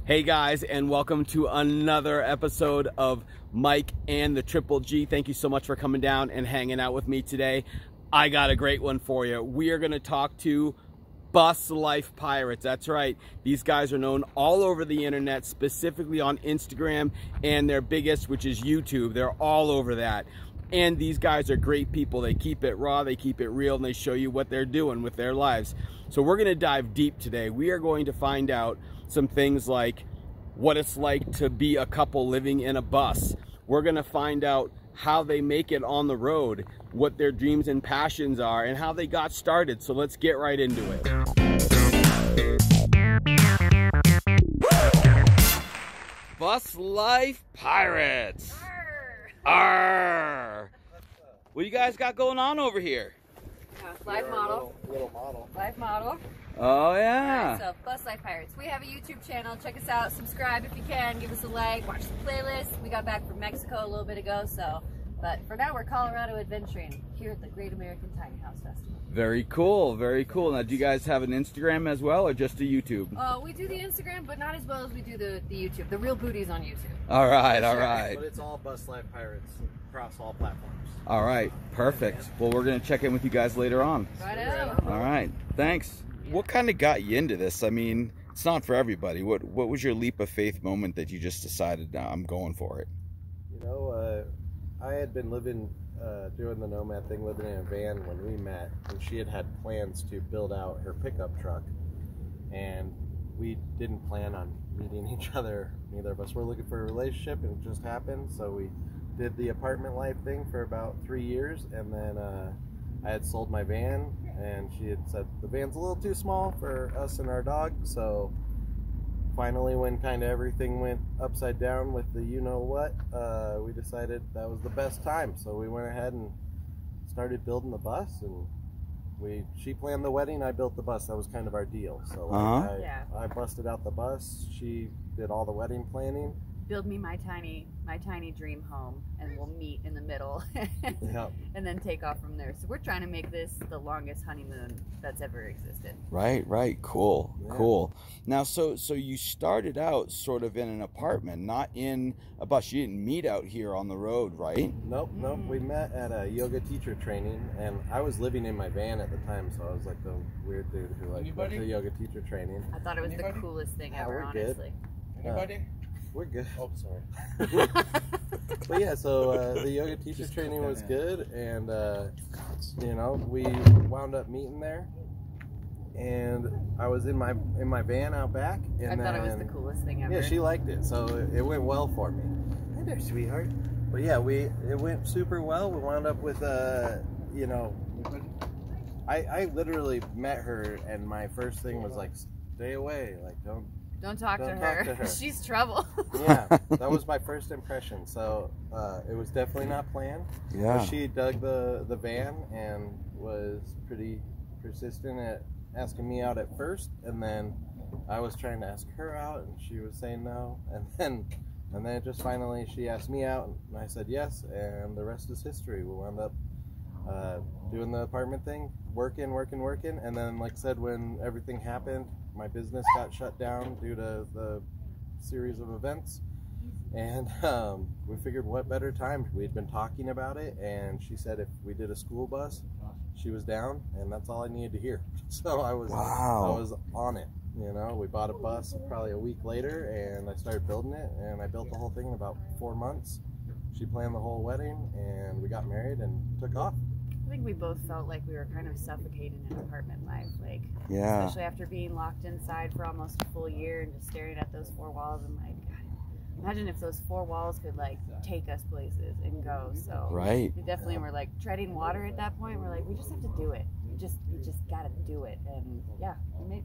Hey guys, and welcome to another episode of Mike and the Triple G. Thank you so much for coming down and hanging out with me today. I got a great one for you. We are going to talk to BusLife Pirates. That's right. These guys are known all over the internet, specifically on Instagram and their biggest, which is YouTube. They're all over that. And these guys are great people. They keep it raw, they keep it real, and they show you what they're doing with their lives. So we're going to dive deep today. We are going to find out some things like what it's like to be a couple living in a bus. We're going to find out how they make it on the road, what their dreams and passions are, and how they got started. So let's get right into it. BusLife Pirates. Arr. What you guys got going on over here? Live model. Little model. Live model. Oh yeah. Alright, so BusLife Pirates. We have a YouTube channel. Check us out. Subscribe if you can. Give us a like. Watch the playlist. We got back from Mexico a little bit ago, but for now we're Colorado adventuring here at the Great American Tiny House Festival. Very cool, very cool. Now, do you guys have an Instagram as well, or just a YouTube? We do the Instagram, but not as well as we do the YouTube. The real booty's on YouTube. All right, all right. But it's all BusLife Pirates across all platforms. All right, perfect. Well, we're going to check in with you guys later on. Right out. All right, thanks. What kind of got you into this? I mean, it's not for everybody. What was your leap of faith moment that you just decided, nah, I'm going for it? You know, I had been living, doing the Nomad thing, living in a van when we met, and she had plans to build out her pickup truck, and we didn't plan on meeting each other. Neither of us were looking for a relationship, and it just happened. So we did the apartment life thing for about 3 years, and then I had sold my van, and she had said the van's a little too small for us and our dog. So finally, when kind of everything went upside down with the you-know-what, we decided that was the best time. So we went ahead and started building the bus, and she planned the wedding, I built the bus. That was kind of our deal. So I busted out the bus, she did all the wedding planning. Build me my tiny dream home, and we'll meet in the middle. Yep. And then take off from there. So we're trying to make this the longest honeymoon that's ever existed. Right, cool, yeah. Cool. Now, so you started out sort of in an apartment, not in a bus. You didn't meet out here on the road, right? Nope. We met at a yoga teacher training, and I was living in my van at the time, so I was like the weird dude who went to yoga teacher training. I thought it was the coolest thing ever, honestly. Anybody? We're good. Oh, sorry. But yeah, so the yoga teacher training was good, and you know, we wound up meeting there, and I was in my van out back, and I thought it was the coolest thing ever. Yeah, she liked it, so it went well for me. Hey there, sweetheart. But yeah, it went super well. We wound up with you know, I literally met her, and my first thing was like, stay away, like Don't talk to her. She's trouble. Yeah, that was my first impression. So it was definitely not planned. Yeah. But she dug the van and was pretty persistent at asking me out at first, and then I was trying to ask her out, and she was saying no, and then just finally she asked me out, and I said yes, and the rest is history. We wound up doing the apartment thing, working, and then, like I said, when everything happened, my business got shut down due to the series of events, and we figured what better time. We'd been talking about it, and she said if we did a school bus, she was down, and that's all I needed to hear. So I was on it. You know, we bought a bus probably a week later, and I started building it, and I built the whole thing in about 4 months. She planned the whole wedding, and we got married and took off. I think we both felt like we were kind of suffocating in apartment life, like, yeah, especially after being locked inside for almost a full year and just staring at those 4 walls. And like, God, imagine if those 4 walls could like take us places and go. So right, we definitely were like treading water at that point. We're like, we just have to do it. We just gotta do it. And yeah,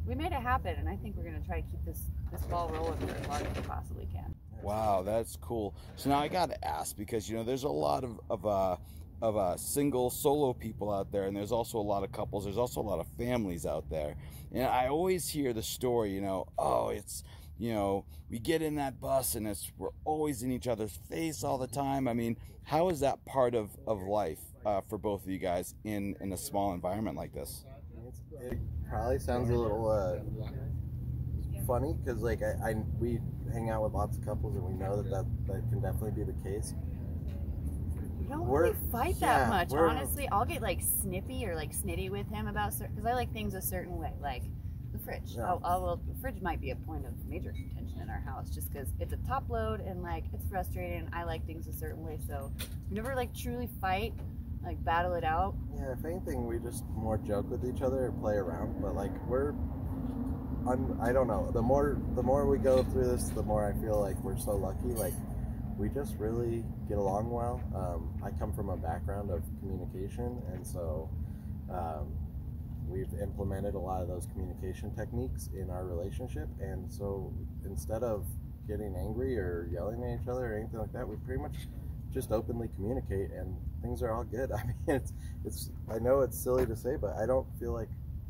we made it happen. And I think we're gonna try to keep this ball rolling for as long as we possibly can. Wow, that's cool. So now I gotta ask, because you know there's a lot of single solo people out there, and there's also a lot of couples, there's also a lot of families out there, and I always hear the story, you know, oh, it's, you know, we get in that bus and we're always in each other's face all the time. I mean, how is that part of life for both of you guys in a small environment like this? It probably sounds a little funny because like we hang out with lots of couples and we know that can definitely be the case. We don't really fight that much, honestly. I'll get like snippy or like snitty with him about certain, because I like things a certain way, like the fridge. Yeah. The fridge might be a point of major contention in our house just because it's a top load and like it's frustrating. I like things a certain way, so we never like truly fight, like battle it out. Yeah, if anything, we just more joke with each other and play around. But like I don't know. The more we go through this, the more I feel like we're so lucky. Like we just really get along well. I come from a background of communication, and so we've implemented a lot of those communication techniques in our relationship. And so instead of getting angry or yelling at each other or anything like that, we pretty much just openly communicate, and things are all good. I mean, it's I know it's silly to say, but I don't feel like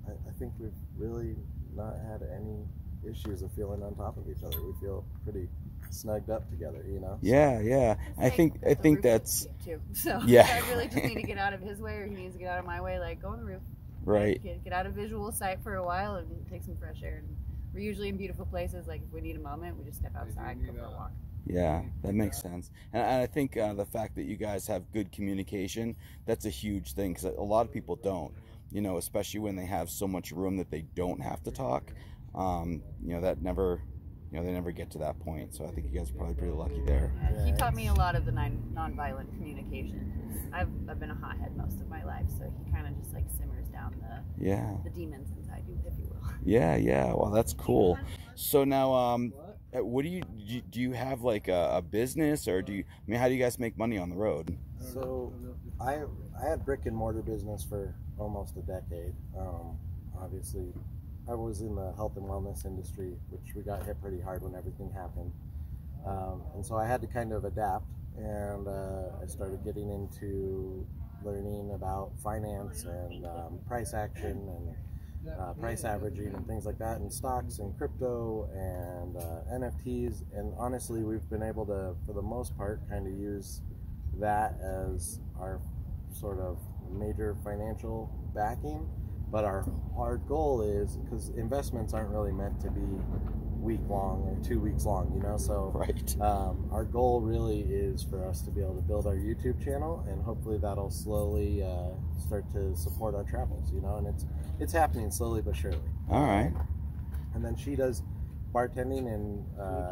I think we've really not had any issues of feeling on top of each other. We feel pretty snugged up together, you know. Yeah. I think that's too. So yeah. I really just need to get out of his way, or he needs to get out of my way. Like, go on the roof. Right. Get out of visual sight for a while and take some fresh air. And we're usually in beautiful places. Like if we need a moment, we just step outside and go for a walk. Yeah, that makes sense. And I think the fact that you guys have good communication, that's a huge thing, because a lot of people don't, you know, especially when they have so much room that they don't have to talk. You know, that never, you know, they never get to that point. So I think you guys are probably pretty lucky there. Yeah, he taught me a lot of the nonviolent communication. I've been a hothead most of my life, so he kind of just like simmers down the demons inside you, if you will. Yeah. Well, that's cool. So now, what do you have like a business, or how do you guys make money on the road? So I had brick and mortar business for almost a decade. Obviously I was in the health and wellness industry, which we got hit pretty hard when everything happened. And so I had to kind of adapt, and I started getting into learning about finance and price action and price averaging and things like that, and stocks and crypto and NFTs. And honestly, we've been able to, for the most part, kind of use that as our sort of major financial backing. But our goal is, because investments aren't really meant to be week long or 2 weeks long, you know, so right. Our goal really is for us to be able to build our YouTube channel, and hopefully that'll slowly start to support our travels, you know, and it's happening slowly but surely. All right. And then she does bartending and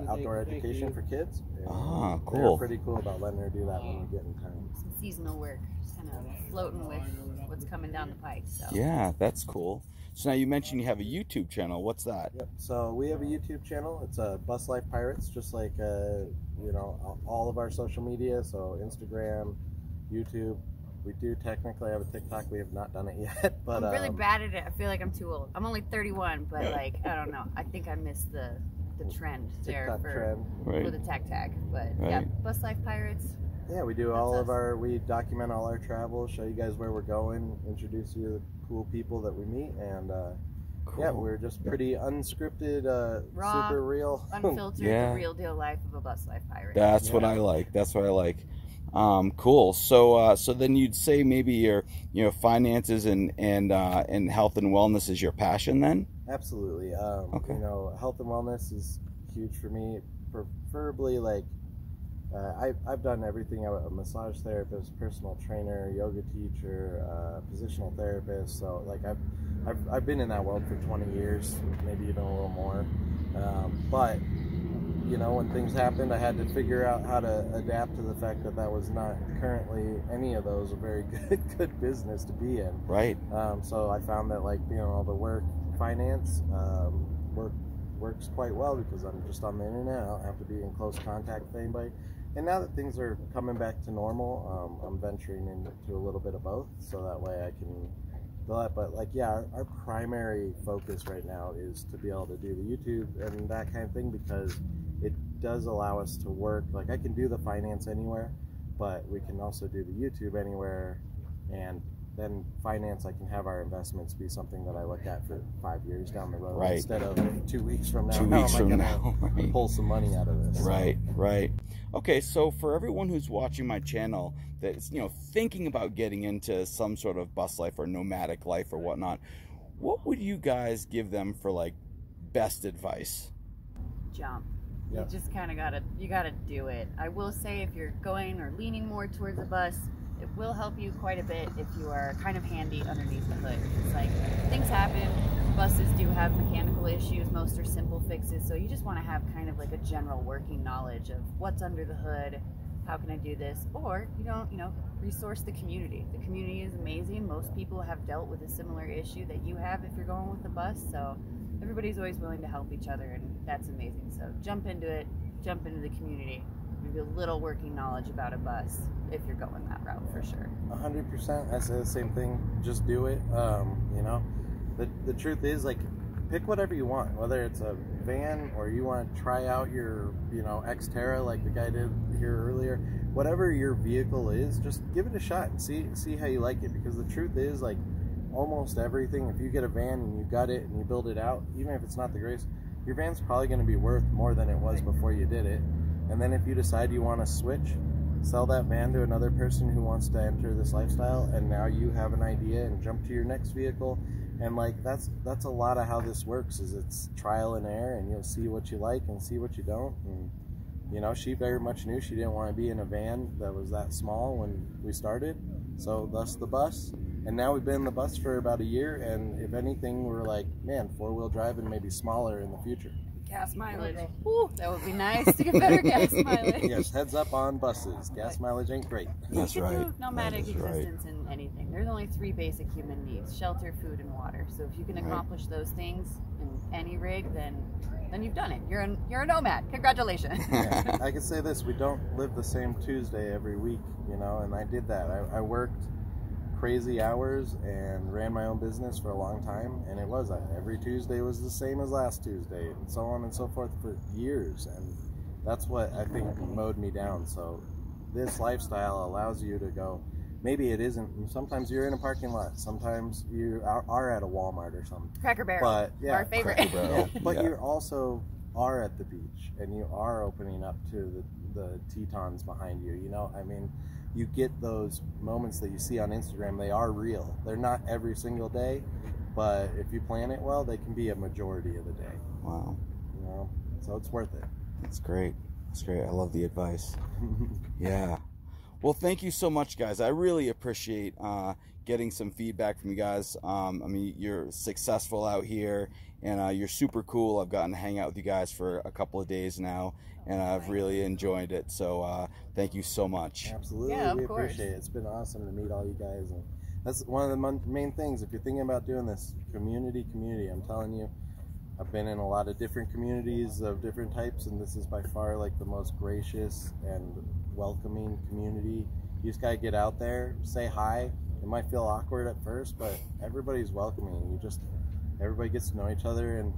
outdoor education for kids. Ah, cool. They're pretty cool about letting her do that when we get in time. Some seasonal work, just kind of floating with what's coming down the pike. So yeah, that's cool. So now you mentioned you have a YouTube channel. What's that? Yep. So we have a YouTube channel. It's a BusLife Pirates, just like you know, all of our social media. So Instagram, YouTube. We do technically have a TikTok. We have not done it yet, but I'm really bad at it. I feel like I'm too old. I'm only 31, but like I don't know. I think I missed the trend there for the tag. But yeah, BusLife Pirates. Yeah, we do all of our, we document all our travels, show you guys where we're going, introduce you to the cool people that we meet, and cool. Yeah, we're just pretty unscripted, raw, super real, unfiltered, the real deal life of a BusLife pirate. That's what I like. That's what I like. Cool. So so then you'd say maybe your finances and health and wellness is your passion then? Absolutely. Okay. You know, health and wellness is huge for me. Preferably like I've done everything. I'm a massage therapist, personal trainer, yoga teacher, positional therapist. So like I've been in that world for 20 years, maybe even a little more. But you know, when things happened, I had to figure out how to adapt to the fact that was not currently any of those a very good business to be in. Right. So I found that like, you know, all the work, finance, works quite well because I'm just on the internet. I don't have to be in close contact with anybody. And now that things are coming back to normal, I'm venturing into a little bit of both, so that way I can do that. But like, yeah, our primary focus right now is to be able to do the YouTube and that kind of thing, because it does allow us to work. Like I can do the finance anywhere, but we can also do the YouTube anywhere, and then finance, I can have our investments be something that I look at for 5 years down the road, instead of 2 weeks from now. 2 weeks from now, pull some money out of this. Right. Okay, so for everyone who's watching my channel that's thinking about getting into some sort of bus life or nomadic life or whatnot, what would you guys give them for like best advice? jump. Yeah. You just kind of gotta do it. I will say, if you're going or leaning more towards a bus, it will help you quite a bit if you are kind of handy underneath the hood. It's like, things happen. Buses do have mechanical issues. Most are simple fixes. So you just want to have kind of like a general working knowledge of what's under the hood. How can I do this? Or you don't, resource the community. The community is amazing. Most people have dealt with a similar issue that you have if you're going with the bus. So everybody's always willing to help each other, and that's amazing. So jump into it, jump into the community. Maybe a little working knowledge about a bus if you're going that route, for sure. 100%. I say the same thing. Just do it. The truth is, like, pick whatever you want, whether it's a van or you want to try out your, Xterra like the guy did here earlier. Whatever your vehicle is, just give it a shot and see how you like it. Because the truth is, like, almost everything, if you get a van and you got it and you build it out, even if it's not the greatest, your van's probably going to be worth more than it was before you did it. And then if you decide you want to switch, sell that van to another person who wants to enter this lifestyle, and now you have an idea and jump to your next vehicle. And like, that's a lot of how this works, is it's trial and error, and you'll see what you like and see what you don't. And she very much knew she didn't want to be in a van that was that small when we started, so thus the bus. And now we've been in the bus for about a year, and if anything, we're like, man, 4-wheel drive and maybe smaller in the future. Gas mileage. Ooh, that would be nice to get better gas mileage. Yes, heads up on buses. Gas mileage ain't great. That's right. You can do nomadic existence in anything. There's only 3 basic human needs: shelter, food, and water. So if you can accomplish those things in any rig, then you've done it. You're a nomad. Congratulations. Yeah, I can say this: we don't live the same Tuesday every week, and I did that. I worked crazy hours and ran my own business for a long time, and it was every Tuesday was the same as last Tuesday, and so on and so forth for years. And that's what I think mowed me down. So this lifestyle allows you to go, maybe it isn't, sometimes you're in a parking lot, sometimes you are at a Walmart or something, Cracker Barrel, but yeah, our favorite. But you also are at the beach, and you are opening up to the Tetons behind you. I mean, you get those moments that you see on Instagram. They are real. They're not every single day, but if you plan it well, they can be a majority of the day. Wow. So it's worth it. That's great. That's great. I love the advice. Yeah. Well, thank you so much, guys. I really appreciate getting some feedback from you guys. I mean, you're successful out here, and you're super cool. I've gotten to hang out with you guys for a couple of days now, and I've really enjoyed it. So thank you so much. Absolutely. Yeah, we of course. appreciate it. It's been awesome to meet all you guys. And that's one of the main things. If you're thinking about doing this, community. I'm telling you, I've been in a lot of different communities of different types, and this is by far like the most gracious and welcoming community. You just gotta get out there, say hi. It might feel awkward at first, but everybody's welcoming. Everybody gets to know each other, and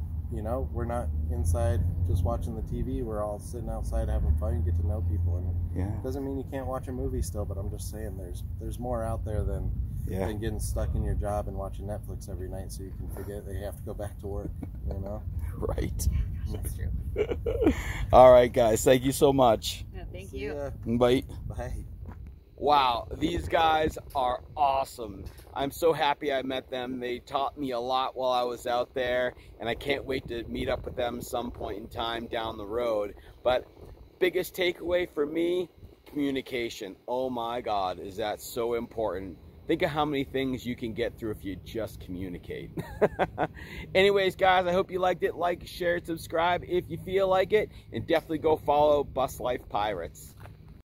we're not inside just watching the TV. We're all sitting outside having fun. You get to know people, and it doesn't mean you can't watch a movie still. But I'm just saying, there's more out there than getting stuck in your job and watching Netflix every night, so you can forget that you have to go back to work. Right. That's true. All right, guys. Thank you so much. Yeah, thank you. Bye. Bye. Wow, these guys are awesome. I'm so happy I met them. They taught me a lot while I was out there, and I can't wait to meet up with them some point in time down the road. But biggest takeaway for me, communication. Oh my God, is that so important. Think of how many things you can get through if you just communicate. Anyways, guys, I hope you liked it. Like, share, subscribe if you feel like it, and definitely go follow BusLife Pirates.